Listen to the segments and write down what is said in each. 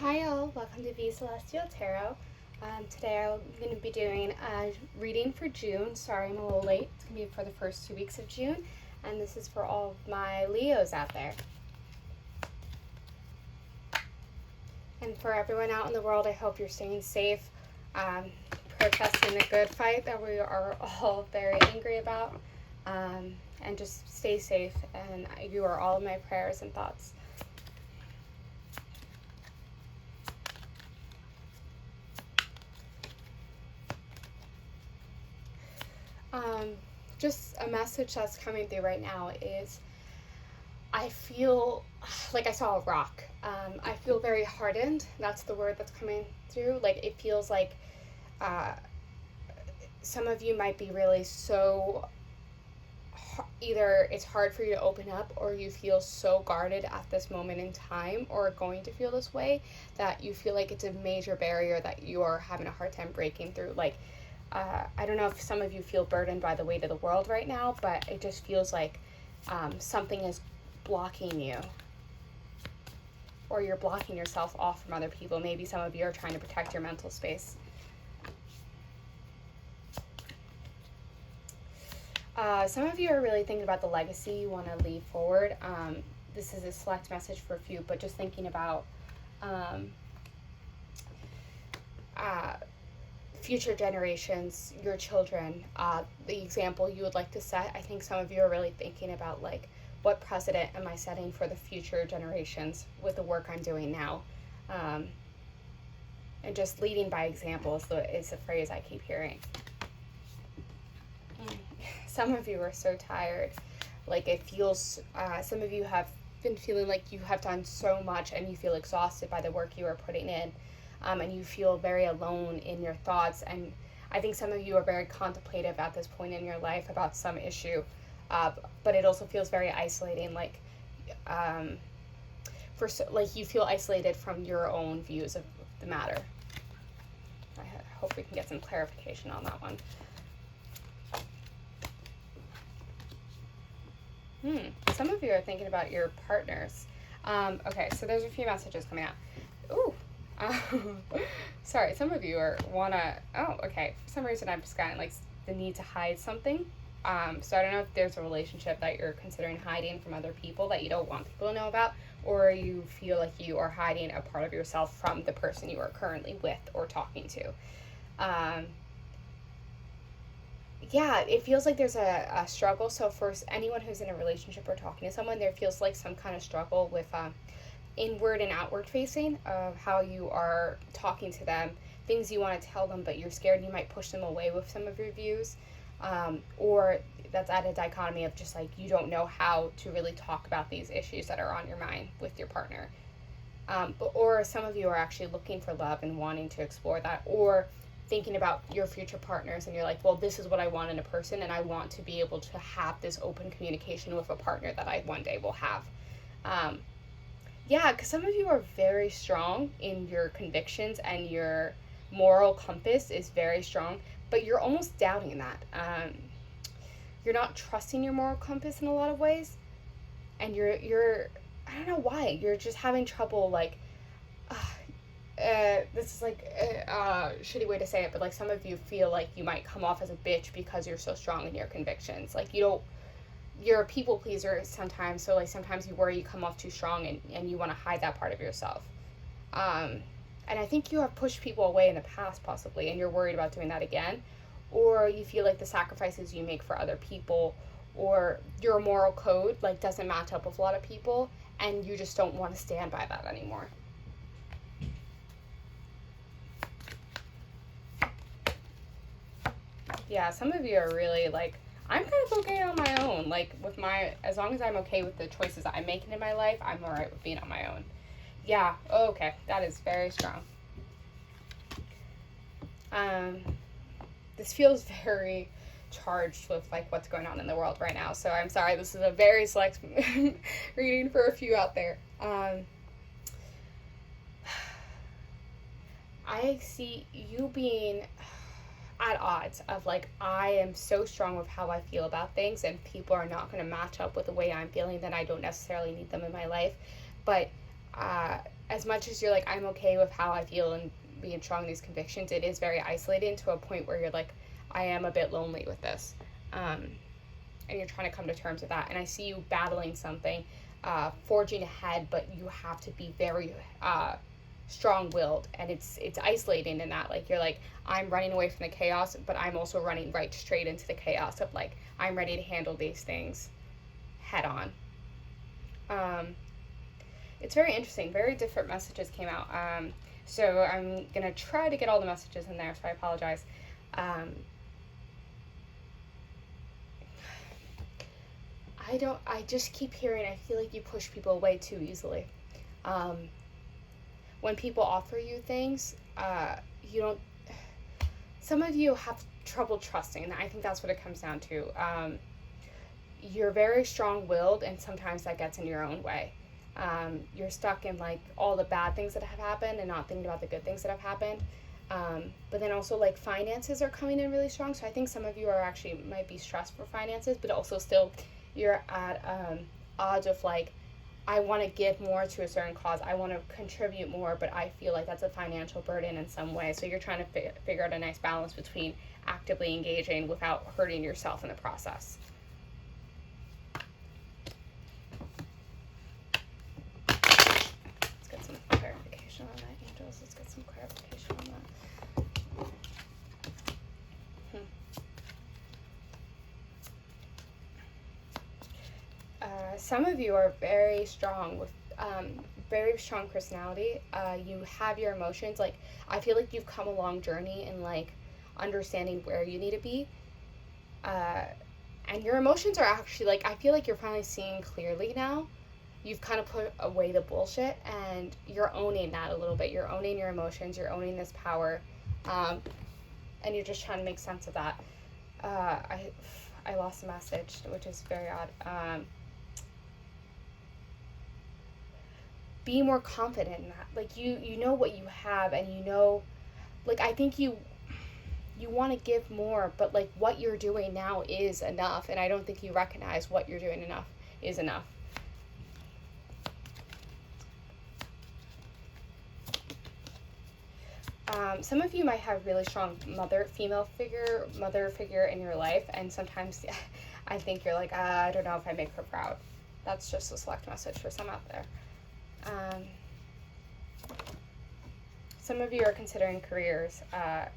Hi all, welcome to V Celestial Tarot. Today I'm going to be doing a reading for June. Sorry I'm a little late. It's going to be for the first 2 weeks of June, and this is for all of my Leos out there. And for everyone out in the world, I hope you're staying safe, protesting the good fight that we are all very angry about, and just stay safe, and you are all in my prayers and thoughts. Just a message that's coming through right now is I feel like I saw a rock. I feel very hardened. That's the word that's coming through. Like it feels like some of you might be really so, either it's hard for you to open up or you feel so guarded at this moment in time or going to feel this way that you feel like it's a major barrier that you are having a hard time breaking through. Like I don't know if some of you feel burdened by the weight of the world right now, but it just feels like something is blocking you, or you're blocking yourself off from other people. Maybe some of you are trying to protect your mental space. Some of you are really thinking about the legacy you want to leave forward. This is a select message for a few, but just thinking about future generations, your children, the example you would like to set. I think some of you are really thinking about like, what precedent am I setting for the future generations with the work I'm doing now? And just leading by example is the phrase I keep hearing. Some of you are so tired. Like it feels, some of you have been feeling like you have done so much and you feel exhausted by the work you are putting in. And you feel very alone in your thoughts. And I think some of you are very contemplative at this point in your life about some issue. But it also feels very isolating, like you feel isolated from your own views of the matter. I hope we can get some clarification on that one. Some of you are thinking about your partners. Okay, so there's a few messages coming out. Ooh. Sorry, some of you okay. For some reason, I'm just gotten like the need to hide something. So I don't know if there's a relationship that you're considering hiding from other people that you don't want people to know about, or you feel like you are hiding a part of yourself from the person you are currently with or talking to. Yeah, it feels like there's a struggle. So for anyone who's in a relationship or talking to someone, there feels like some kind of struggle with inward and outward facing of how you are talking to them, things you want to tell them, but you're scared you might push them away with some of your views. Or that's at a dichotomy of just like you don't know how to really talk about these issues that are on your mind with your partner. Or some of you are actually looking for love and wanting to explore that, or thinking about your future partners and you're like, well, this is what I want in a person and I want to be able to have this open communication with a partner that I one day will have. Yeah, because some of you are very strong in your convictions and your moral compass is very strong, but you're almost doubting that. You're not trusting your moral compass in a lot of ways, and you're I don't know why, you're just having trouble, like, this is like a shitty way to say it, but like some of you feel like you might come off as a bitch because you're so strong in your convictions. Like you're a people pleaser sometimes, so like sometimes you worry you come off too strong and you want to hide that part of yourself. And I think you have pushed people away in the past possibly, and you're worried about doing that again. Or you feel like the sacrifices you make for other people or your moral code like doesn't match up with a lot of people, and you just don't want to stand by that anymore. Yeah, some of you are really like, I'm kind of okay on my own. Like as long as I'm okay with the choices I'm making in my life, I'm all right with being on my own. Yeah, okay, that is very strong. This feels very charged with like what's going on in the world right now. So I'm sorry, this is a very select reading for a few out there. I see you being at odds of like, I am so strong with how I feel about things and people are not going to match up with the way I'm feeling, then I don't necessarily need them in my life. But as much as you're like, I'm okay with how I feel and being strong in these convictions, it is very isolating to a point where you're like, I am a bit lonely with this. And you're trying to come to terms with that. And I see you battling something, forging ahead, but you have to be very strong-willed, and it's isolating in that, like, you're like, I'm running away from the chaos, but I'm also running right straight into the chaos of, like, I'm ready to handle these things head on. It's very interesting. Very different messages came out. So I'm gonna try to get all the messages in there, so I apologize. I just keep hearing, I feel like you push people away too easily. When people offer you things, you don't, some of you have trouble trusting, and I think that's what it comes down to. You're very strong-willed, and sometimes that gets in your own way. You're stuck in, like, all the bad things that have happened and not thinking about the good things that have happened. But then also, like, finances are coming in really strong, so I think some of you are actually might be stressed for finances, but also still you're at odds of, like, I want to give more to a certain cause, I want to contribute more, but I feel like that's a financial burden in some way. So you're trying to figure out a nice balance between actively engaging without hurting yourself in the process. Let's get some clarification on that, angels. Let's get some clarification on that. Some of you are very strong with very strong personality. You have your emotions. Like, I feel like you've come a long journey in, like, understanding where you need to be. And your emotions are actually, like, I feel like you're finally seeing clearly now. You've kind of put away the bullshit, and you're owning that a little bit. You're owning your emotions. You're owning this power. And you're just trying to make sense of that. I lost a message, which is very odd. Be more confident in that. Like, you know what you have, and you know, like, I think you want to give more, but, like, what you're doing now is enough, and I don't think you recognize what you're doing enough is enough. Some of you might have really strong mother figure in your life, and sometimes I think you're like, I don't know if I make her proud. That's just a select message for some out there. Some of you are considering careers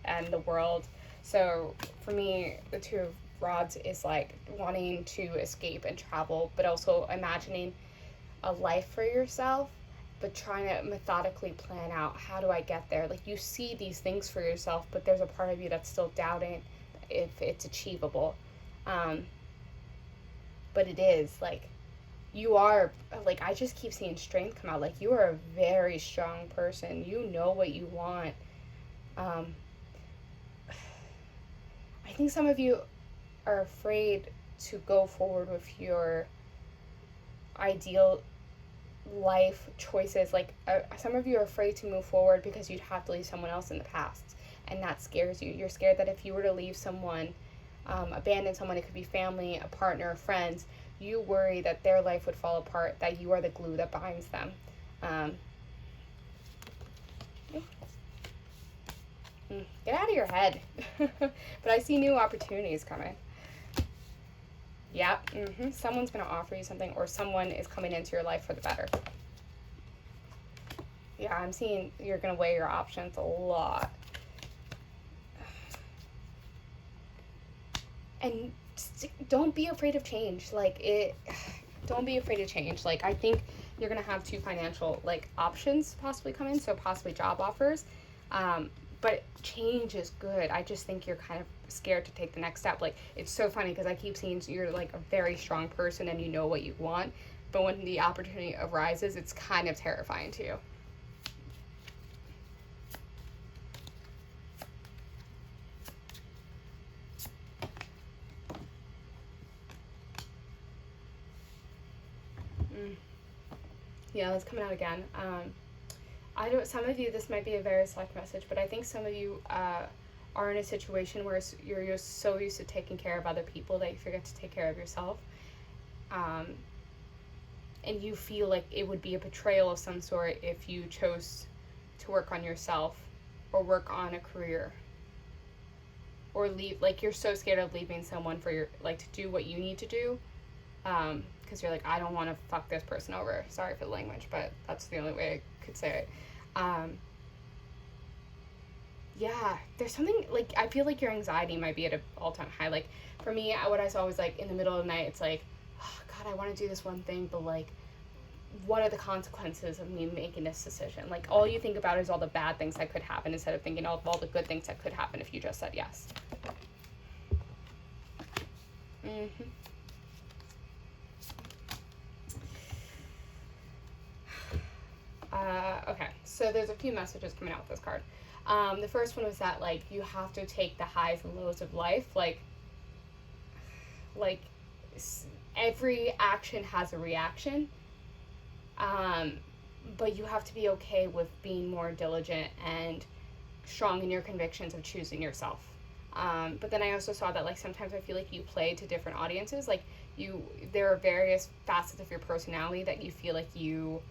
and the world. So for me, the Two of Rods is like wanting to escape and travel, but also imagining a life for yourself, but trying to methodically plan out, how do I get there? Like, you see these things for yourself, but there's a part of you that's still doubting if it's achievable. But it is, like, you are, like, I just keep seeing strength come out. Like, you are a very strong person. You know what you want. I think some of you are afraid to go forward with your ideal life choices. Like, some of you are afraid to move forward because you'd have to leave someone else in the past, and that scares you. You're scared that if you were to leave someone, abandon someone, it could be family, a partner, friends, you worry that their life would fall apart, that you are the glue that binds them. Get out of your head. But I see new opportunities coming. Yeah, someone's going to offer you something, or someone is coming into your life for the better. Yeah, I'm seeing you're going to weigh your options a lot. And don't be afraid of change. Like, don't be afraid of change. Like, I think you're going to have two financial, like, options possibly come in, so possibly job offers. But change is good. I just think you're kind of scared to take the next step. Like, it's so funny because I keep seeing you're, like, a very strong person and you know what you want, but when the opportunity arises, it's kind of terrifying to you. Yeah, that's coming out again. I don't. Some of you, this might be a very select message, but I think some of you are in a situation where you're so used to taking care of other people that you forget to take care of yourself. and you feel like it would be a betrayal of some sort if you chose to work on yourself or work on a career or leave, like you're so scared of leaving someone for your, like, to do what you need to do, because you're like, I don't want to fuck this person over. Sorry for the language, but that's the only way I could say it. Yeah, there's something, like, I feel like your anxiety might be at an all-time high. Like, for me, what I saw was, like, in the middle of the night, it's like, oh, God, I want to do this one thing, but, like, what are the consequences of me making this decision? Like, all you think about is all the bad things that could happen instead of thinking of all the good things that could happen if you just said yes. Okay, so there's a few messages coming out with this card. The first one was that, like, you have to take the highs and lows of life. Like every action has a reaction. But you have to be okay with being more diligent and strong in your convictions of choosing yourself. But then I also saw that, like, sometimes I feel like you play to different audiences. Like, there are various facets of your personality that you feel like you,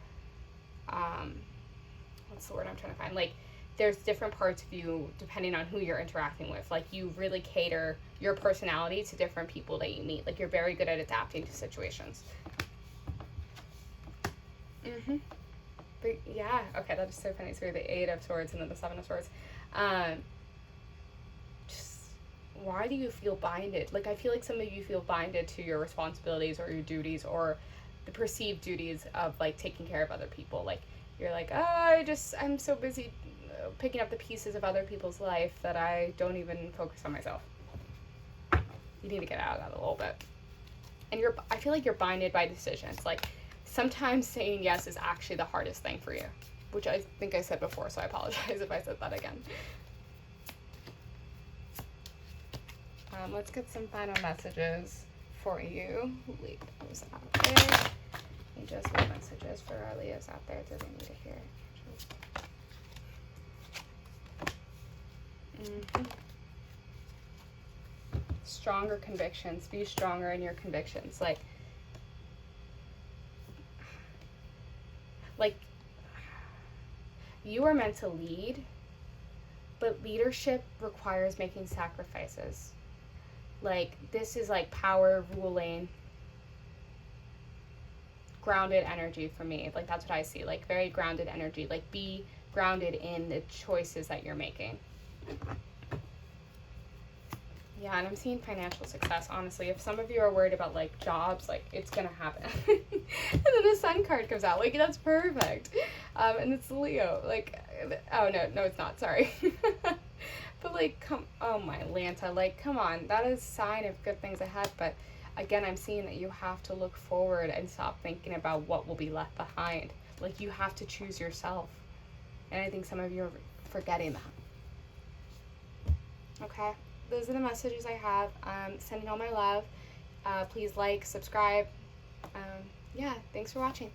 what's the word I'm trying to find? Like, there's different parts of you depending on who you're interacting with. Like, you really cater your personality to different people that you meet. Like, you're very good at adapting to situations. But yeah, okay, that is so funny. So we have the 8 of Swords and then the 7 of Swords. Just, why do you feel binded? Like, I feel like some of you feel binded to your responsibilities or your duties or the perceived duties of, like, taking care of other people. Like, you're like, oh, I'm so busy picking up the pieces of other people's life that I don't even focus on myself. You need to get out of that a little bit. And I feel like you're binded by decisions. Like, sometimes saying yes is actually the hardest thing for you, which I think I said before, so I apologize if I said that again. Let's get some final messages for you. Leos out there. And just what messages for our Leos out there do they need to hear? Stronger convictions. Be stronger in your convictions. Like, you are meant to lead, but leadership requires making sacrifices. Like, this is like power ruling, grounded energy for me. Like, that's what I see. Like, very grounded energy. Like, be grounded in the choices that you're making. Yeah, and I'm seeing financial success, honestly. If some of you are worried about, like, jobs, like, it's gonna happen. And then the Sun card comes out. Like, that's perfect. And it's Leo. Like, oh, no, it's not. Sorry. But, like, oh, my Lanta. Like, come on. That is a sign of good things ahead. But, again, I'm seeing that you have to look forward and stop thinking about what will be left behind. Like, you have to choose yourself. And I think some of you are forgetting that. Okay? Those are the messages I have. Sending all my love. Please like, subscribe. Yeah, thanks for watching.